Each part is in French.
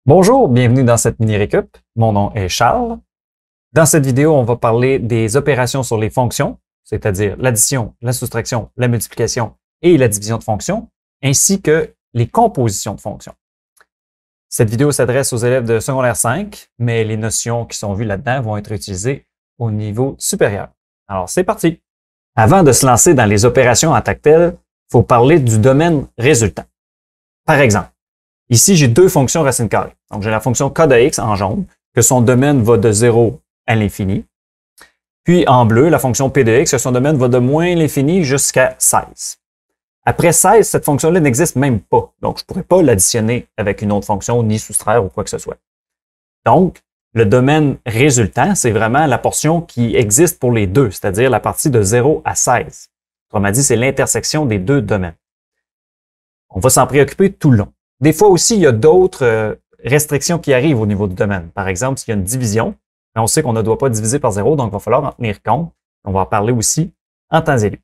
Bonjour, bienvenue dans cette mini-récup. Mon nom est Charles. Dans cette vidéo, on va parler des opérations sur les fonctions, c'est-à-dire l'addition, la soustraction, la multiplication et la division de fonctions, ainsi que les compositions de fonctions. Cette vidéo s'adresse aux élèves de secondaire 5, mais les notions qui sont vues là-dedans vont être utilisées au niveau supérieur. Alors, c'est parti! Avant de se lancer dans les opérations en tant que telles, il faut parler du domaine résultant. Par exemple, ici, j'ai deux fonctions racine carrée. Donc, j'ai la fonction k de x en jaune, que son domaine va de 0 à l'infini. Puis, en bleu, la fonction p de x, que son domaine va de moins l'infini jusqu'à 16. Après 16, cette fonction-là n'existe même pas. Donc, je ne pourrais pas l'additionner avec une autre fonction, ni soustraire ou quoi que ce soit. Donc, le domaine résultant, c'est vraiment la portion qui existe pour les deux, c'est-à-dire la partie de 0 à 16. Autrement dit, c'est l'intersection des deux domaines. On va s'en préoccuper tout le long. Des fois aussi, il y a d'autres restrictions qui arrivent au niveau du domaine. Par exemple, s'il y a une division, on sait qu'on ne doit pas diviser par 0, donc il va falloir en tenir compte. On va en parler aussi en temps et lieu.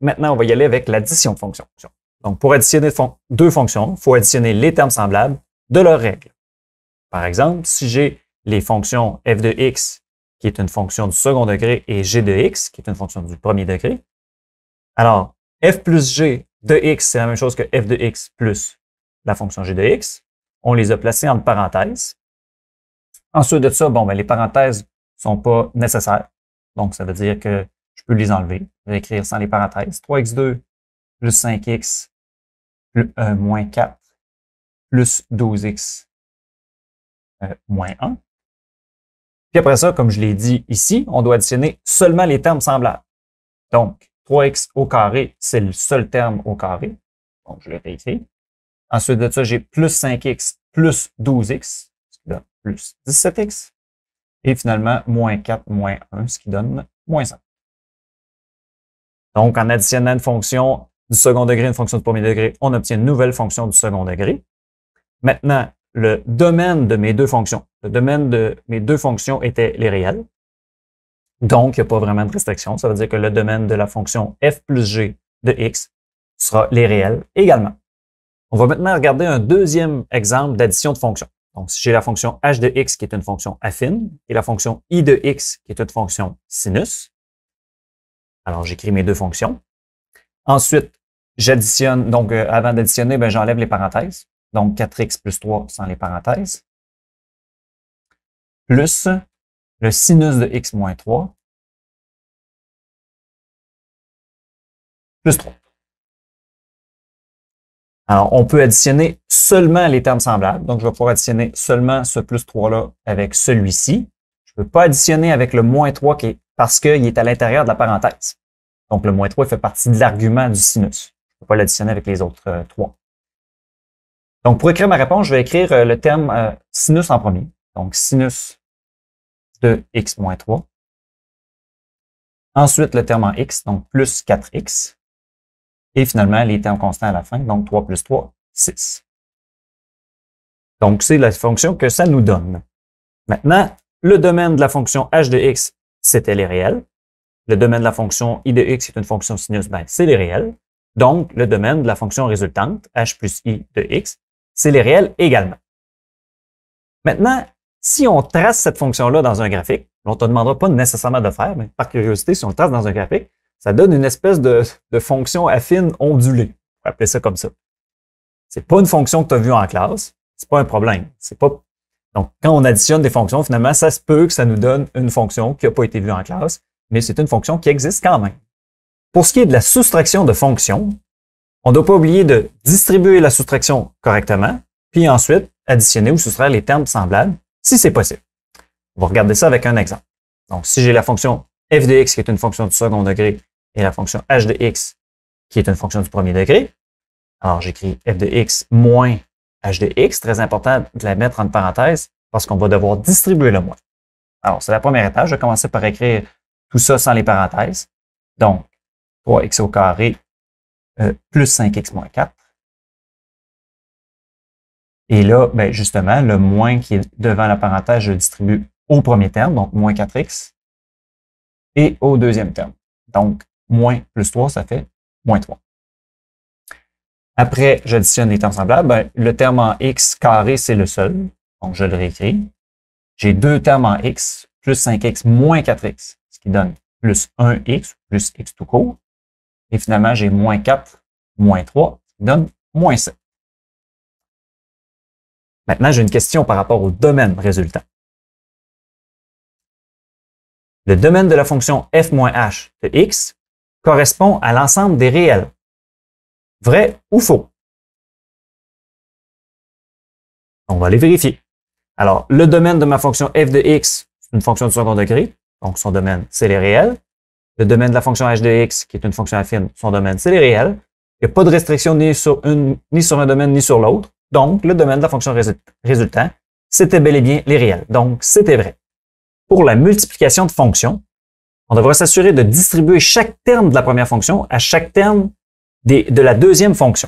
Maintenant, on va y aller avec l'addition de fonctions. Donc, pour additionner deux fonctions, il faut additionner les termes semblables de leurs règles. Par exemple, si j'ai les fonctions f de x, qui est une fonction du second degré, et g de x, qui est une fonction du premier degré, alors f plus g de x, c'est la même chose que f de x plus la fonction g de x. On les a placés entre parenthèses. Ensuite de ça, les parenthèses ne sont pas nécessaires. Donc, ça veut dire que je peux les enlever. Je vais écrire sans les parenthèses. 3x2 plus 5x moins 4 plus 12x moins 1. Puis après ça, comme je l'ai dit ici, on doit additionner seulement les termes semblables. Donc, 3x au carré, c'est le seul terme au carré. Donc, je le réécris. Ensuite de ça, j'ai plus 5x plus 12x, ce qui donne plus 17x. Et finalement, moins 4 moins 1, ce qui donne moins 5. Donc, en additionnant une fonction du second degré et une fonction du premier degré, on obtient une nouvelle fonction du second degré. Maintenant, le domaine de mes deux fonctions. Le domaine de mes deux fonctions était les réels. Donc, il n'y a pas vraiment de restriction. Ça veut dire que le domaine de la fonction f plus g de x sera les réels également. On va maintenant regarder un deuxième exemple d'addition de fonctions. Donc, si j'ai la fonction h de x qui est une fonction affine et la fonction i de x qui est une fonction sinus, alors j'écris mes deux fonctions. Ensuite, j'additionne, donc avant d'additionner, j'enlève les parenthèses. Donc, 4x plus 3 sans les parenthèses. Plus le sinus de x moins 3. Plus 3. Alors, on peut additionner seulement les termes semblables. Donc, je vais pouvoir additionner seulement ce plus 3-là avec celui-ci. Je ne peux pas additionner avec le moins 3 parce qu'il est à l'intérieur de la parenthèse. Donc, le moins 3 il fait partie de l'argument du sinus. Je ne peux pas l'additionner avec les autres 3. Donc, pour écrire ma réponse, je vais écrire le terme sinus en premier. Donc, sinus de x moins 3. Ensuite, le terme en x, donc plus 4x. Et finalement, les termes constants à la fin, donc 3 plus 3, 6. Donc, c'est la fonction que ça nous donne. Maintenant, le domaine de la fonction h de x, c'était les réels. Le domaine de la fonction i de x, qui est une fonction sinus, c'est les réels. Donc, le domaine de la fonction résultante, h plus i de x, c'est les réels également. Maintenant, si on trace cette fonction-là dans un graphique, on ne te demandera pas nécessairement de le faire, mais par curiosité, si on le trace dans un graphique, ça donne une espèce de fonction affine ondulée. On va appeler ça comme ça. C'est pas une fonction que tu as vue en classe, c'est pas un problème. Donc, quand on additionne des fonctions, finalement, ça se peut que ça nous donne une fonction qui n'a pas été vue en classe, mais c'est une fonction qui existe quand même. Pour ce qui est de la soustraction de fonctions, on ne doit pas oublier de distribuer la soustraction correctement, puis ensuite additionner ou soustraire les termes semblables, si c'est possible. On va regarder ça avec un exemple. Donc, si j'ai la fonction f de x qui est une fonction du second degré et la fonction h de x qui est une fonction du premier degré, alors j'écris f de x moins h de x, très important de la mettre entre parenthèses parce qu'on va devoir distribuer le moins. Alors, c'est la première étape. Je vais commencer par écrire tout ça sans les parenthèses. Donc, 3x au carré plus 5x moins 4. Et là, justement, le moins qui est devant la parenthèse, je le distribue au premier terme, donc moins 4x, et au deuxième terme. Donc, moins plus 3, ça fait moins 3. Après, j'additionne les termes semblables. Ben, le terme en x carré, c'est le seul. Donc, je le réécris. J'ai deux termes en x, plus 5x moins 4x, ce qui donne plus 1x, plus x tout court. Et finalement, j'ai moins 4, moins 3, ce qui donne moins 7. Maintenant, j'ai une question par rapport au domaine résultant. Le domaine de la fonction f moins h de x correspond à l'ensemble des réels. Vrai ou faux? On va les vérifier. Alors, le domaine de ma fonction f de x, c'est une fonction de second degré. Donc, son domaine, c'est les réels. Le domaine de la fonction h de x, qui est une fonction affine, son domaine, c'est les réels. Il n'y a pas de restriction ni sur un domaine ni sur l'autre. Donc, le domaine de la fonction résultant, c'était bel et bien les réels. Donc, c'était vrai. Pour la multiplication de fonctions, on devra s'assurer de distribuer chaque terme de la première fonction à chaque terme de la deuxième fonction.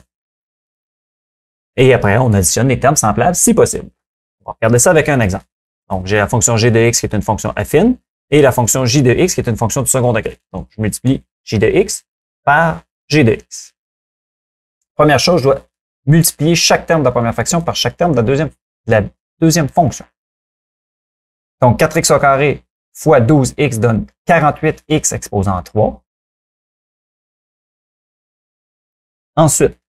Et après, on additionne les termes semblables si possible. On va regarder ça avec un exemple. Donc, j'ai la fonction g de x qui est une fonction affine et la fonction j de x qui est une fonction du second degré. Donc, je multiplie j de x par g de x. Première chose, je dois multiplier chaque terme de la première fraction par chaque terme de la deuxième fonction. Donc, 4x au carré fois 12x donne 48x exposant 3. Ensuite,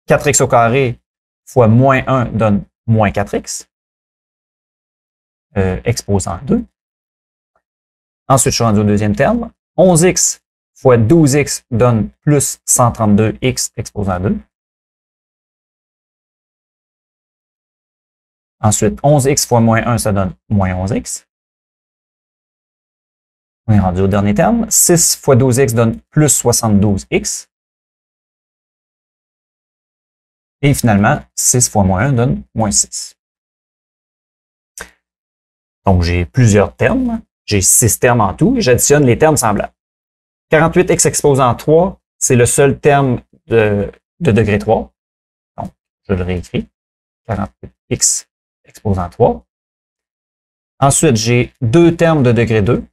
4x au carré fois moins 1 donne moins 4x, exposant 2. Ensuite, je suis rendu au deuxième terme. 11x fois 12x donne plus 132x exposant 2. Ensuite, 11x fois moins 1, ça donne moins 11x. On est rendu au dernier terme. 6 fois 12x donne plus 72x. Et finalement, 6 fois moins 1 donne moins 6. Donc, j'ai plusieurs termes. J'ai 6 termes en tout et j'additionne les termes semblables. 48x exposant 3, c'est le seul terme de degré 3. Donc, je le réécris. 48x exposant 3. Ensuite, j'ai deux termes de degré 2.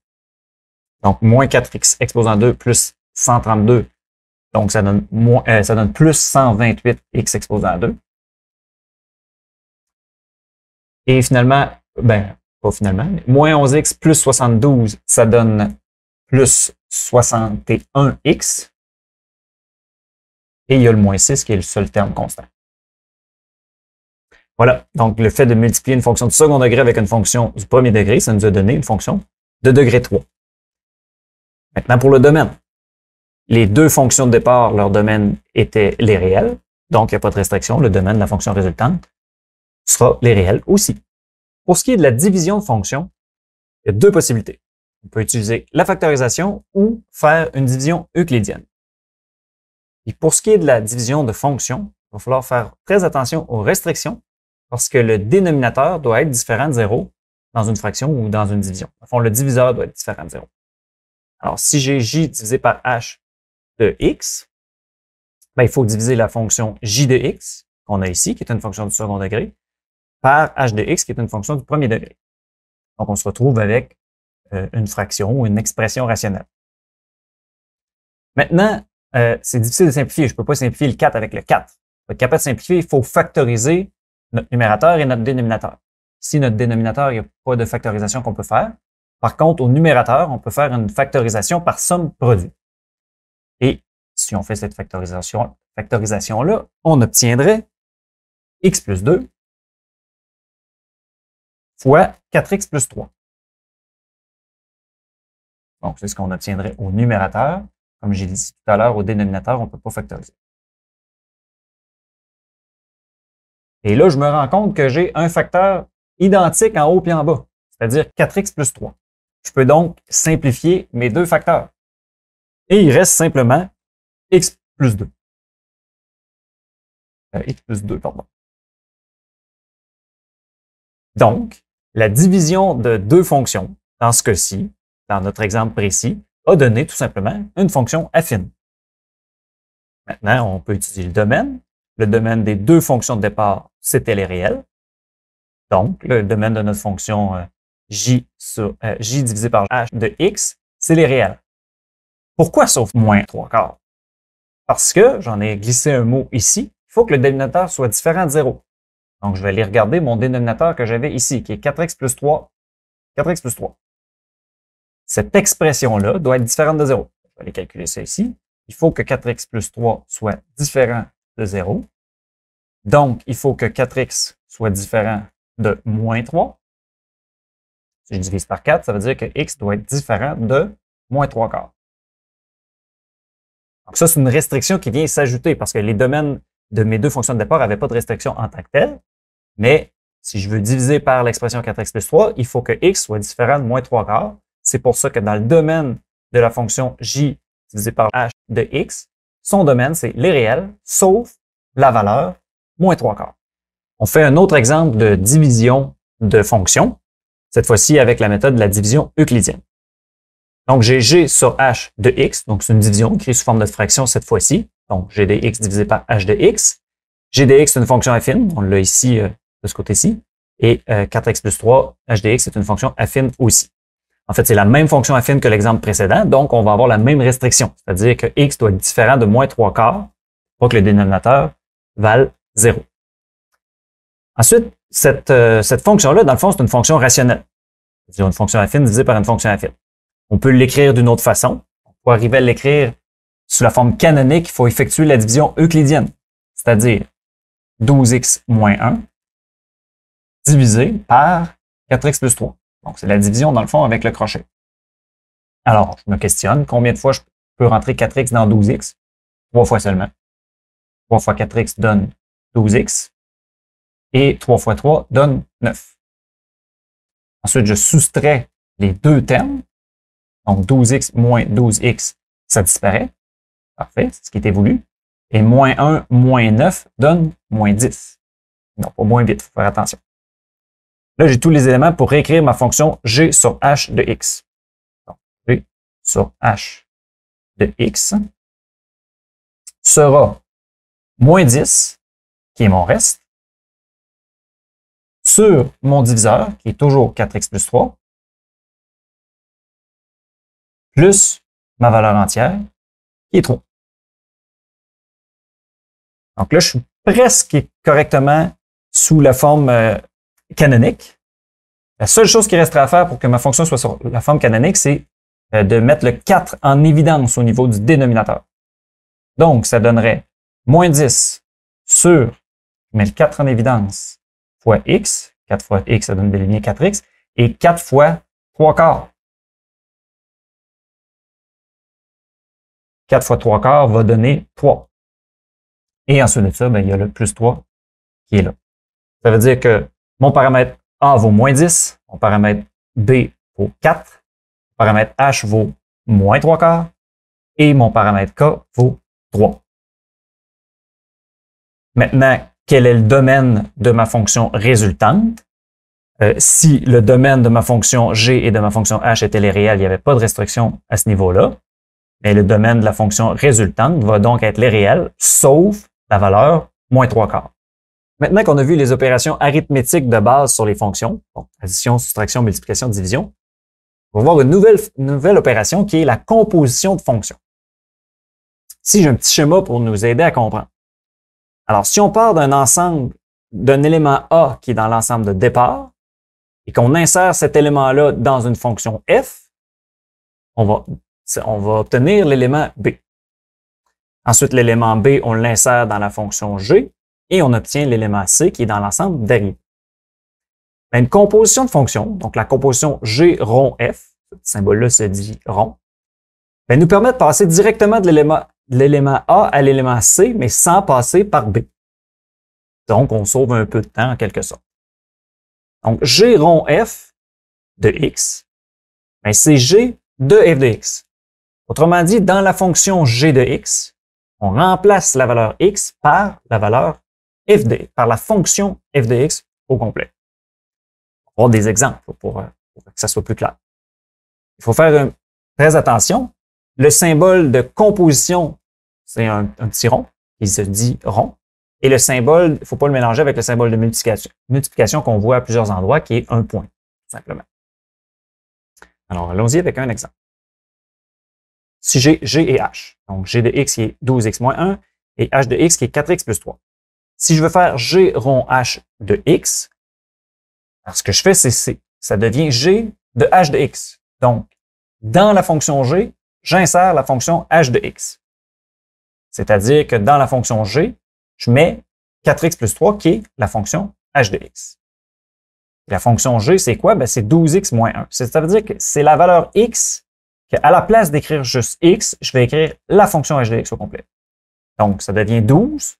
Donc, moins 4x exposant 2 plus 132. Donc, ça donne plus 128x exposant 2. Et finalement, pas finalement, mais moins 11x plus 72, ça donne plus 61x. Et il y a le moins 6 qui est le seul terme constant. Voilà, donc le fait de multiplier une fonction du second degré avec une fonction du premier degré, ça nous a donné une fonction de degré 3. Maintenant, pour le domaine. Les deux fonctions de départ, leur domaine était les réels, donc il n'y a pas de restriction, le domaine de la fonction résultante sera les réels aussi. Pour ce qui est de la division de fonctions, il y a deux possibilités. On peut utiliser la factorisation ou faire une division euclidienne. Et pour ce qui est de la division de fonctions, il va falloir faire très attention aux restrictions parce que le dénominateur doit être différent de 0 dans une fraction ou dans une division. Au fond, le diviseur doit être différent de 0. Alors, si j'ai j divisé par h de x, il faut diviser la fonction j de x, qu'on a ici, qui est une fonction du second degré, par h de x, qui est une fonction du premier degré. Donc, on se retrouve avec une fraction ou une expression rationnelle. Maintenant, c'est difficile de simplifier. Je ne peux pas simplifier le 4 avec le 4. Pour être capable de simplifier, il faut factoriser notre numérateur et notre dénominateur. Si notre dénominateur, il n'y a pas de factorisation qu'on peut faire. Par contre, au numérateur, on peut faire une factorisation par somme produit. Et si on fait cette factorisation-là, on obtiendrait x plus 2 fois 4x plus 3. Donc, c'est ce qu'on obtiendrait au numérateur. Comme j'ai dit tout à l'heure, au dénominateur, on ne peut pas factoriser. Et là, je me rends compte que j'ai un facteur identique en haut et en bas, c'est-à-dire 4x plus 3. Je peux donc simplifier mes deux facteurs. Et il reste simplement x plus 2. X plus 2, pardon. Donc, la division de deux fonctions, dans ce cas-ci, dans notre exemple précis, a donné tout simplement une fonction affine. Maintenant, on peut utiliser le domaine. Le domaine des deux fonctions de départ, c'était les réels. Donc, le domaine de notre fonction j divisé par h de x, c'est les réels. Pourquoi sauf moins 3 quarts? Parce que, j'en ai glissé un mot ici, il faut que le dénominateur soit différent de 0. Donc, je vais aller regarder mon dénominateur que j'avais ici, qui est 4x plus 3. 4x plus 3. Cette expression-là doit être différente de 0. Je vais aller calculer ça ici. Il faut que 4x plus 3 soit différent de 0. Donc, il faut que 4x soit différent de moins 3. Si je divise par 4, ça veut dire que x doit être différent de moins 3 quarts. Donc ça, c'est une restriction qui vient s'ajouter parce que les domaines de mes deux fonctions de départ n'avaient pas de restriction en tant que telle. Mais si je veux diviser par l'expression 4x plus 3, il faut que x soit différent de moins 3 quarts. C'est pour ça que dans le domaine de la fonction j divisé par h de x, son domaine, c'est les réels, sauf la valeur moins 3 quarts. On fait un autre exemple de division de fonction, cette fois-ci avec la méthode de la division euclidienne. Donc, j'ai g sur h de x, donc c'est une division écrite sous forme de fraction cette fois-ci. Donc, g de x divisé par h de x. G de x est une fonction affine, on l'a ici de ce côté-ci. Et 4x plus 3, h de x est une fonction affine aussi. En fait, c'est la même fonction affine que l'exemple précédent, donc on va avoir la même restriction, c'est-à-dire que x doit être différent de moins 3 quarts pour que le dénominateur vale 0. Ensuite, cette fonction-là, dans le fond, c'est une fonction rationnelle. C'est-à-dire une fonction affine divisée par une fonction affine. On peut l'écrire d'une autre façon. Pour arriver à l'écrire sous la forme canonique, il faut effectuer la division euclidienne, c'est-à-dire 12x moins 1 divisé par 4x plus 3. Donc, c'est la division, dans le fond, avec le crochet. Alors, je me questionne, combien de fois je peux rentrer 4x dans 12x? 3 fois seulement. 3 fois 4x donne 12x. Et 3 fois 3 donne 9. Ensuite, je soustrais les deux termes. Donc, 12x moins 12x, ça disparaît. Parfait, c'est ce qui était voulu. Et moins 1 moins 9 donne moins 10. Non, pas moins 8, il faut faire attention. Là, j'ai tous les éléments pour réécrire ma fonction g sur h de x. Donc, g sur h de x sera moins 10, qui est mon reste, sur mon diviseur, qui est toujours 4x plus 3, plus ma valeur entière, qui est 3. Donc là, je suis presque correctement sous la forme canonique. La seule chose qui resterait à faire pour que ma fonction soit sur la forme canonique, c'est de mettre le 4 en évidence au niveau du dénominateur. Donc, ça donnerait moins 10 sur, je mets le 4 en évidence, fois x. 4 fois x, ça donne des lignes 4x. Et 4 fois 3 quarts. 4 fois 3 quarts va donner 3. Et ensuite de ça, ben, il y a le plus 3 qui est là. Ça veut dire que mon paramètre A vaut moins 10, mon paramètre B vaut 4, mon paramètre H vaut moins 3 quarts et mon paramètre K vaut 3. Maintenant, quel est le domaine de ma fonction résultante? Si le domaine de ma fonction G et de ma fonction H étaient les réels, il n'y avait pas de restriction à ce niveau-là. Mais le domaine de la fonction résultante va donc être les réels, sauf la valeur moins 3 quarts. Maintenant qu'on a vu les opérations arithmétiques de base sur les fonctions, donc addition, soustraction, multiplication, division, on va voir une nouvelle opération qui est la composition de fonctions. Ici, j'ai un petit schéma pour nous aider à comprendre. Alors, si on part d'un ensemble, d'un élément A qui est dans l'ensemble de départ, et qu'on insère cet élément-là dans une fonction f, on va obtenir l'élément b. Ensuite, l'élément b, on l'insère dans la fonction g, et on obtient l'élément c qui est dans l'ensemble d'arrivée. Une composition de fonctions, donc la composition g rond f, ce symbole-là se dit rond, nous permet de passer directement de l'élément A à l'élément C, mais sans passer par B. Donc, on sauve un peu de temps en quelque sorte. Donc, G rond f de x, c'est G de f de x. Autrement dit, dans la fonction G de x, on remplace la valeur x par la valeur f de x, par la fonction f de x au complet. On va voir des exemples pour que ça soit plus clair. Il faut faire très attention. Le symbole de composition, c'est un petit rond, qui se dit rond. Et le symbole, il ne faut pas le mélanger avec le symbole de multiplication. Multiplication qu'on voit à plusieurs endroits, qui est un point, tout simplement. Alors, allons-y avec un exemple. Si j'ai G et H, donc G de x qui est 12x moins 1 et H de x qui est 4x plus 3. Si je veux faire g rond h de x, alors ce que je fais, ça devient g de h de x. Donc, dans la fonction g, j'insère la fonction h de x. C'est-à-dire que dans la fonction g, je mets 4x plus 3 qui est la fonction h de x. La fonction g, c'est quoi? Ben, c'est 12x moins 1. Ça veut dire que c'est la valeur x qu'à la place d'écrire juste x, je vais écrire la fonction h de x au complet. Donc, ça devient 12.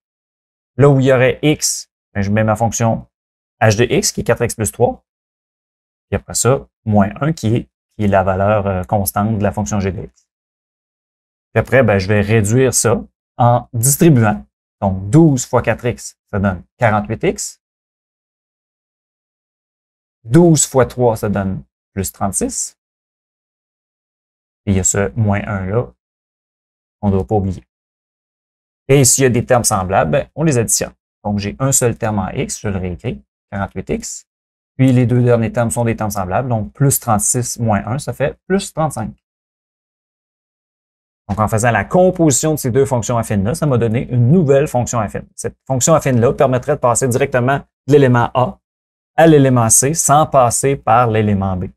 Là où il y aurait x, ben, je mets ma fonction h de x qui est 4x plus 3. Puis après ça, moins 1 qui est la valeur constante de la fonction g de x. Puis après, ben, je vais réduire ça en distribuant. Donc, 12 fois 4x, ça donne 48x. 12 fois 3, ça donne plus 36. Et il y a ce moins 1 là qu'on ne doit pas oublier. Et s'il y a des termes semblables, ben, on les additionne. Donc, j'ai un seul terme en x, je le réécris, 48x. Puis, les deux derniers termes sont des termes semblables. Donc, plus 36 moins 1, ça fait plus 35. Donc, en faisant la composition de ces deux fonctions affines-là, ça m'a donné une nouvelle fonction affine. Cette fonction affine-là permettrait de passer directement de l'élément A à l'élément C sans passer par l'élément B.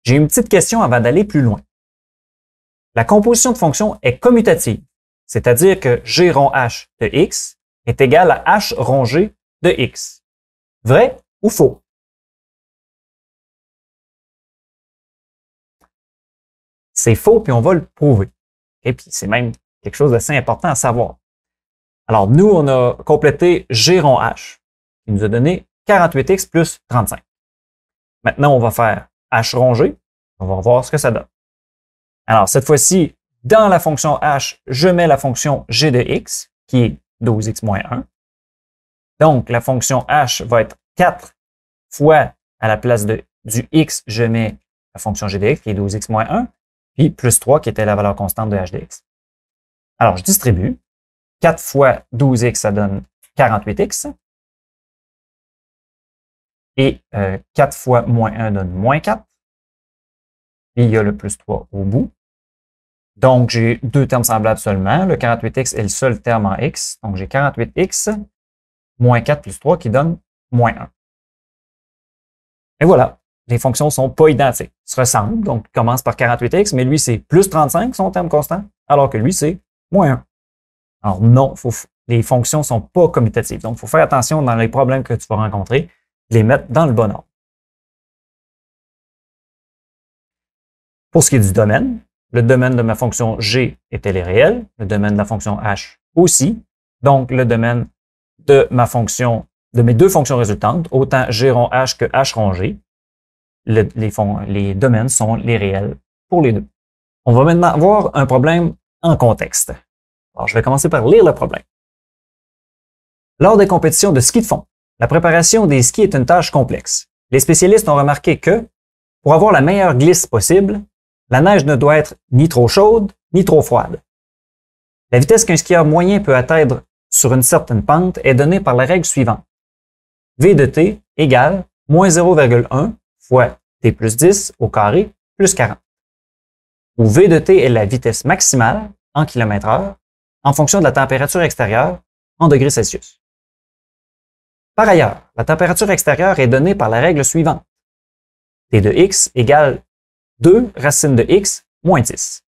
J'ai une petite question avant d'aller plus loin. La composition de fonction est commutative, c'est-à-dire que g rond h de x est égal à h rond g de x. Vrai ou faux? C'est faux, puis on va le prouver. Et puis, c'est même quelque chose d'assez important à savoir. Alors, nous, on a complété g rond h, qui nous a donné 48x plus 35. Maintenant, on va faire h rond g. On va voir ce que ça donne. Alors, cette fois-ci, dans la fonction h, je mets la fonction g de x, qui est 12x moins 1. Donc, la fonction h va être 4 fois à la place du x, je mets la fonction g de x, qui est 12x moins 1. Puis plus 3 qui était la valeur constante de h de x. Alors, je distribue. 4 fois 12x, ça donne 48x. Et 4 fois moins 1 donne moins 4. Et il y a le plus 3 au bout. Donc, j'ai deux termes semblables seulement. Le 48x est le seul terme en x. Donc, j'ai 48x moins 4 plus 3 qui donne moins 1. Et voilà. Les fonctions ne sont pas identiques. Ils se ressemblent, donc ils commencent par 48x, mais lui, c'est plus 35, son terme constant, alors que lui, c'est moins 1. Alors non, les fonctions ne sont pas commutatives. Donc, il faut faire attention dans les problèmes que tu vas rencontrer, de les mettre dans le bon ordre. Pour ce qui est du domaine, le domaine de ma fonction g est-elle réelle, le domaine de la fonction h aussi. Donc, le domaine de mes deux fonctions résultantes, autant g rond h que h rond g, les domaines sont les réels pour les deux. On va maintenant voir un problème en contexte. Alors, je vais commencer par lire le problème. Lors des compétitions de ski de fond, la préparation des skis est une tâche complexe. Les spécialistes ont remarqué que, pour avoir la meilleure glisse possible, la neige ne doit être ni trop chaude, ni trop froide. La vitesse qu'un skieur moyen peut atteindre sur une certaine pente est donnée par la règle suivante. V de t égale moins 0,1 fois t plus 10 au carré plus 40. Où V de t est la vitesse maximale en km/h en fonction de la température extérieure en degrés Celsius. Par ailleurs, la température extérieure est donnée par la règle suivante. T de x égale 2 racine de x moins 10.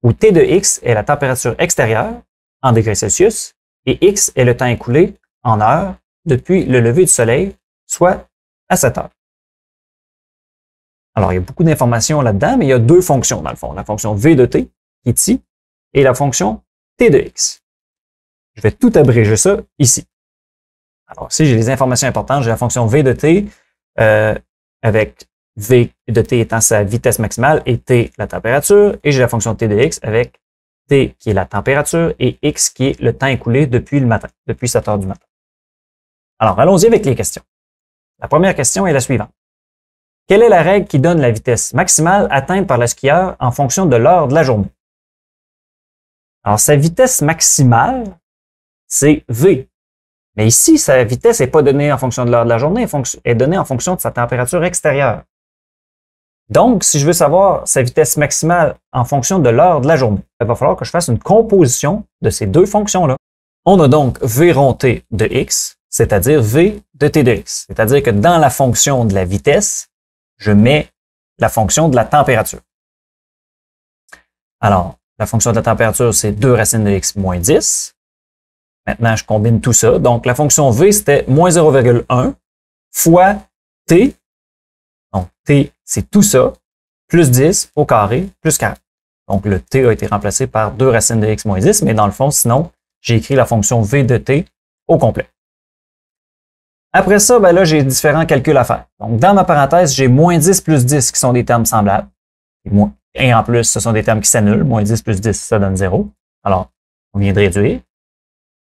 Où T de x est la température extérieure en degrés Celsius et x est le temps écoulé en heures depuis le lever du soleil, soit à 7 heures. Alors, il y a beaucoup d'informations là-dedans, mais il y a deux fonctions dans le fond. La fonction v de t, qui est ici, et la fonction t de x. Je vais tout abréger ça ici. Alors, ici, j'ai les informations importantes. J'ai la fonction v de t, avec v de t étant sa vitesse maximale et t la température. Et j'ai la fonction t de x avec t qui est la température et x qui est le temps écoulé depuis le matin, depuis 7 heures du matin. Alors, allons-y avec les questions. La première question est la suivante. Quelle est la règle qui donne la vitesse maximale atteinte par le skieur en fonction de l'heure de la journée? Alors, sa vitesse maximale, c'est V. Mais ici, sa vitesse n'est pas donnée en fonction de l'heure de la journée, elle est donnée en fonction de sa température extérieure. Donc, si je veux savoir sa vitesse maximale en fonction de l'heure de la journée, il va falloir que je fasse une composition de ces deux fonctions-là. On a donc v rond t de x, c'est-à-dire v de t de x. C'est-à-dire que dans la fonction de la vitesse, je mets la fonction de la température. Alors, la fonction de la température, c'est 2 racines de x moins 10. Maintenant, je combine tout ça. Donc, la fonction v, c'était moins 0,1 fois t. Donc, t, c'est tout ça, plus 10 au carré, plus 40. Donc, le t a été remplacé par 2 racines de x moins 10, mais dans le fond, sinon, j'ai écrit la fonction v de t au complet. Après ça, ben là, j'ai différents calculs à faire. Donc, dans ma parenthèse, j'ai moins 10 plus 10 qui sont des termes semblables. Et en plus, ce sont des termes qui s'annulent. Moins 10 plus 10, ça donne 0. Alors, on vient de réduire.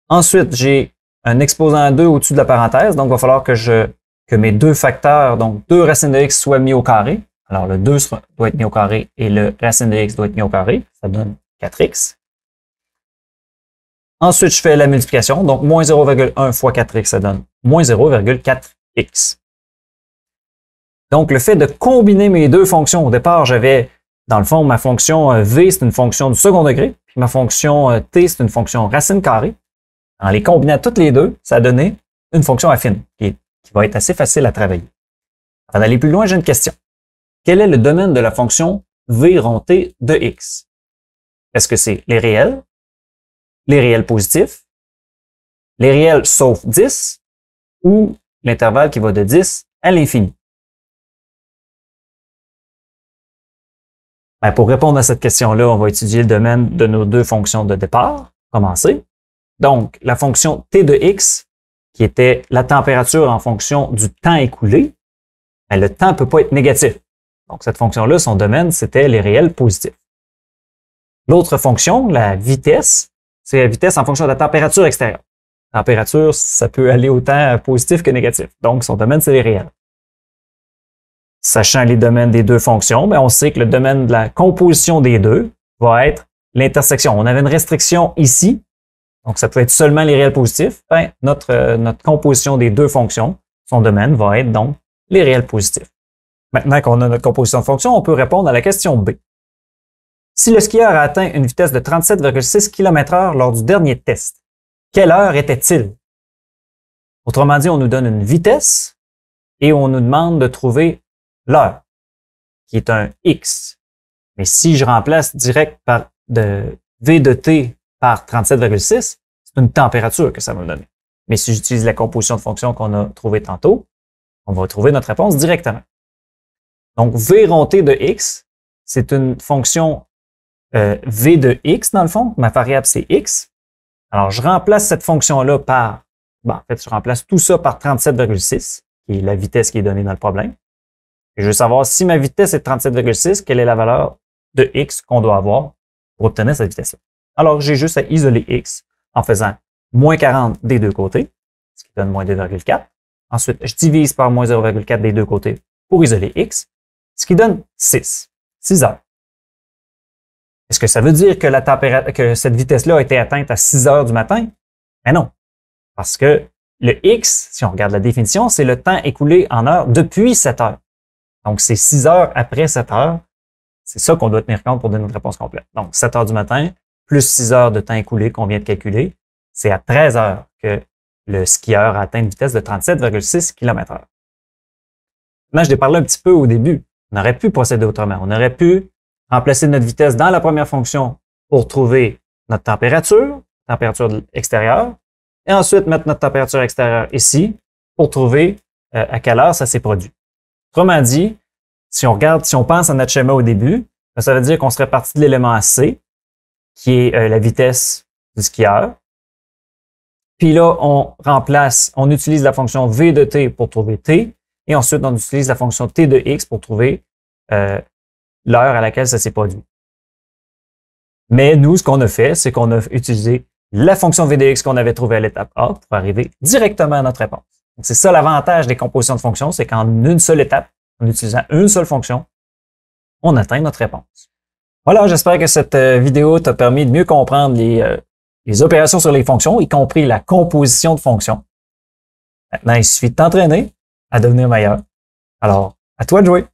Ensuite, j'ai un exposant à 2 au-dessus de la parenthèse. Donc, il va falloir que mes deux facteurs, donc 2 racines de x, soient mis au carré. Alors, le 2 doit être mis au carré et le racine de x doit être mis au carré. Ça donne 4x. Ensuite, je fais la multiplication. Donc, moins 0,1 fois 4x, ça donne moins 0,4x. Donc, le fait de combiner mes deux fonctions, au départ, j'avais, dans le fond, ma fonction v, c'est une fonction du second degré, puis ma fonction t, c'est une fonction racine carrée. En les combinant toutes les deux, ça a donné une fonction affine, qui va être assez facile à travailler. Avant d'aller plus loin, j'ai une question. Quel est le domaine de la fonction v rond t de x? Est-ce que c'est les réels positifs, les réels sauf 10, ou l'intervalle qui va de 10 à l'infini? Ben, pour répondre à cette question-là, on va étudier le domaine de nos deux fonctions de départ. Commencer. Donc, la fonction t de x, qui était la température en fonction du temps écoulé, ben, le temps ne peut pas être négatif. Donc, cette fonction-là, son domaine, c'était les réels positifs. L'autre fonction, la vitesse, c'est la vitesse en fonction de la température extérieure. La température, ça peut aller autant positif que négatif. Donc, son domaine, c'est les réels. Sachant les domaines des deux fonctions, ben on sait que le domaine de la composition des deux va être l'intersection. On avait une restriction ici, donc ça peut être seulement les réels positifs. Ben, notre composition des deux fonctions, son domaine va être donc les réels positifs. Maintenant qu'on a notre composition de fonctions, on peut répondre à la question B. Si le skieur a atteint une vitesse de 37,6 km/h lors du dernier test, quelle heure était-il? Autrement dit, on nous donne une vitesse et on nous demande de trouver l'heure, qui est un x. Mais si je remplace direct par v de t par 37,6, c'est une température que ça va me donner. Mais si j'utilise la composition de fonction qu'on a trouvée tantôt, on va trouver notre réponse directement. Donc, v rond t de x, c'est une fonction v de x, dans le fond. Ma variable, c'est x. Alors, je remplace cette fonction-là par, en fait, je remplace tout ça par 37,6, qui est la vitesse qui est donnée dans le problème. Et je veux savoir si ma vitesse est de 37,6, quelle est la valeur de x qu'on doit avoir pour obtenir cette vitesse-là. Alors, j'ai juste à isoler x en faisant moins 40 des deux côtés, ce qui donne moins 2,4. Ensuite, je divise par moins 0,4 des deux côtés pour isoler x, ce qui donne 6 heures. Est-ce que ça veut dire que cette vitesse-là a été atteinte à 6 heures du matin? Mais non, parce que le x, si on regarde la définition, c'est le temps écoulé en heures depuis 7 heures. Donc, c'est 6 heures après 7 heures. C'est ça qu'on doit tenir compte pour donner notre réponse complète. Donc, 7 heures du matin, plus 6 heures de temps écoulé qu'on vient de calculer, c'est à 13 heures que le skieur a atteint une vitesse de 37,6 km/h. Maintenant, je l'ai parlé un petit peu au début. On aurait pu procéder autrement. On aurait pu remplacer notre vitesse dans la première fonction pour trouver notre température extérieure, et ensuite mettre notre température extérieure ici pour trouver à quelle heure ça s'est produit. Autrement dit, si on pense à notre schéma au début, ça veut dire qu'on serait parti de l'élément C, qui est la vitesse du skieur. Puis là, on utilise la fonction v de t pour trouver t, et ensuite on utilise la fonction t de x pour trouver l'heure à laquelle ça s'est produit. Mais nous, ce qu'on a fait, c'est qu'on a utilisé la fonction v de x qu'on avait trouvée à l'étape A pour arriver directement à notre réponse. C'est ça l'avantage des compositions de fonctions, c'est qu'en une seule étape, en utilisant une seule fonction, on atteint notre réponse. Voilà, j'espère que cette vidéo t'a permis de mieux comprendre les opérations sur les fonctions, y compris la composition de fonctions. Maintenant, il suffit de t'entraîner à devenir meilleur. Alors, à toi de jouer!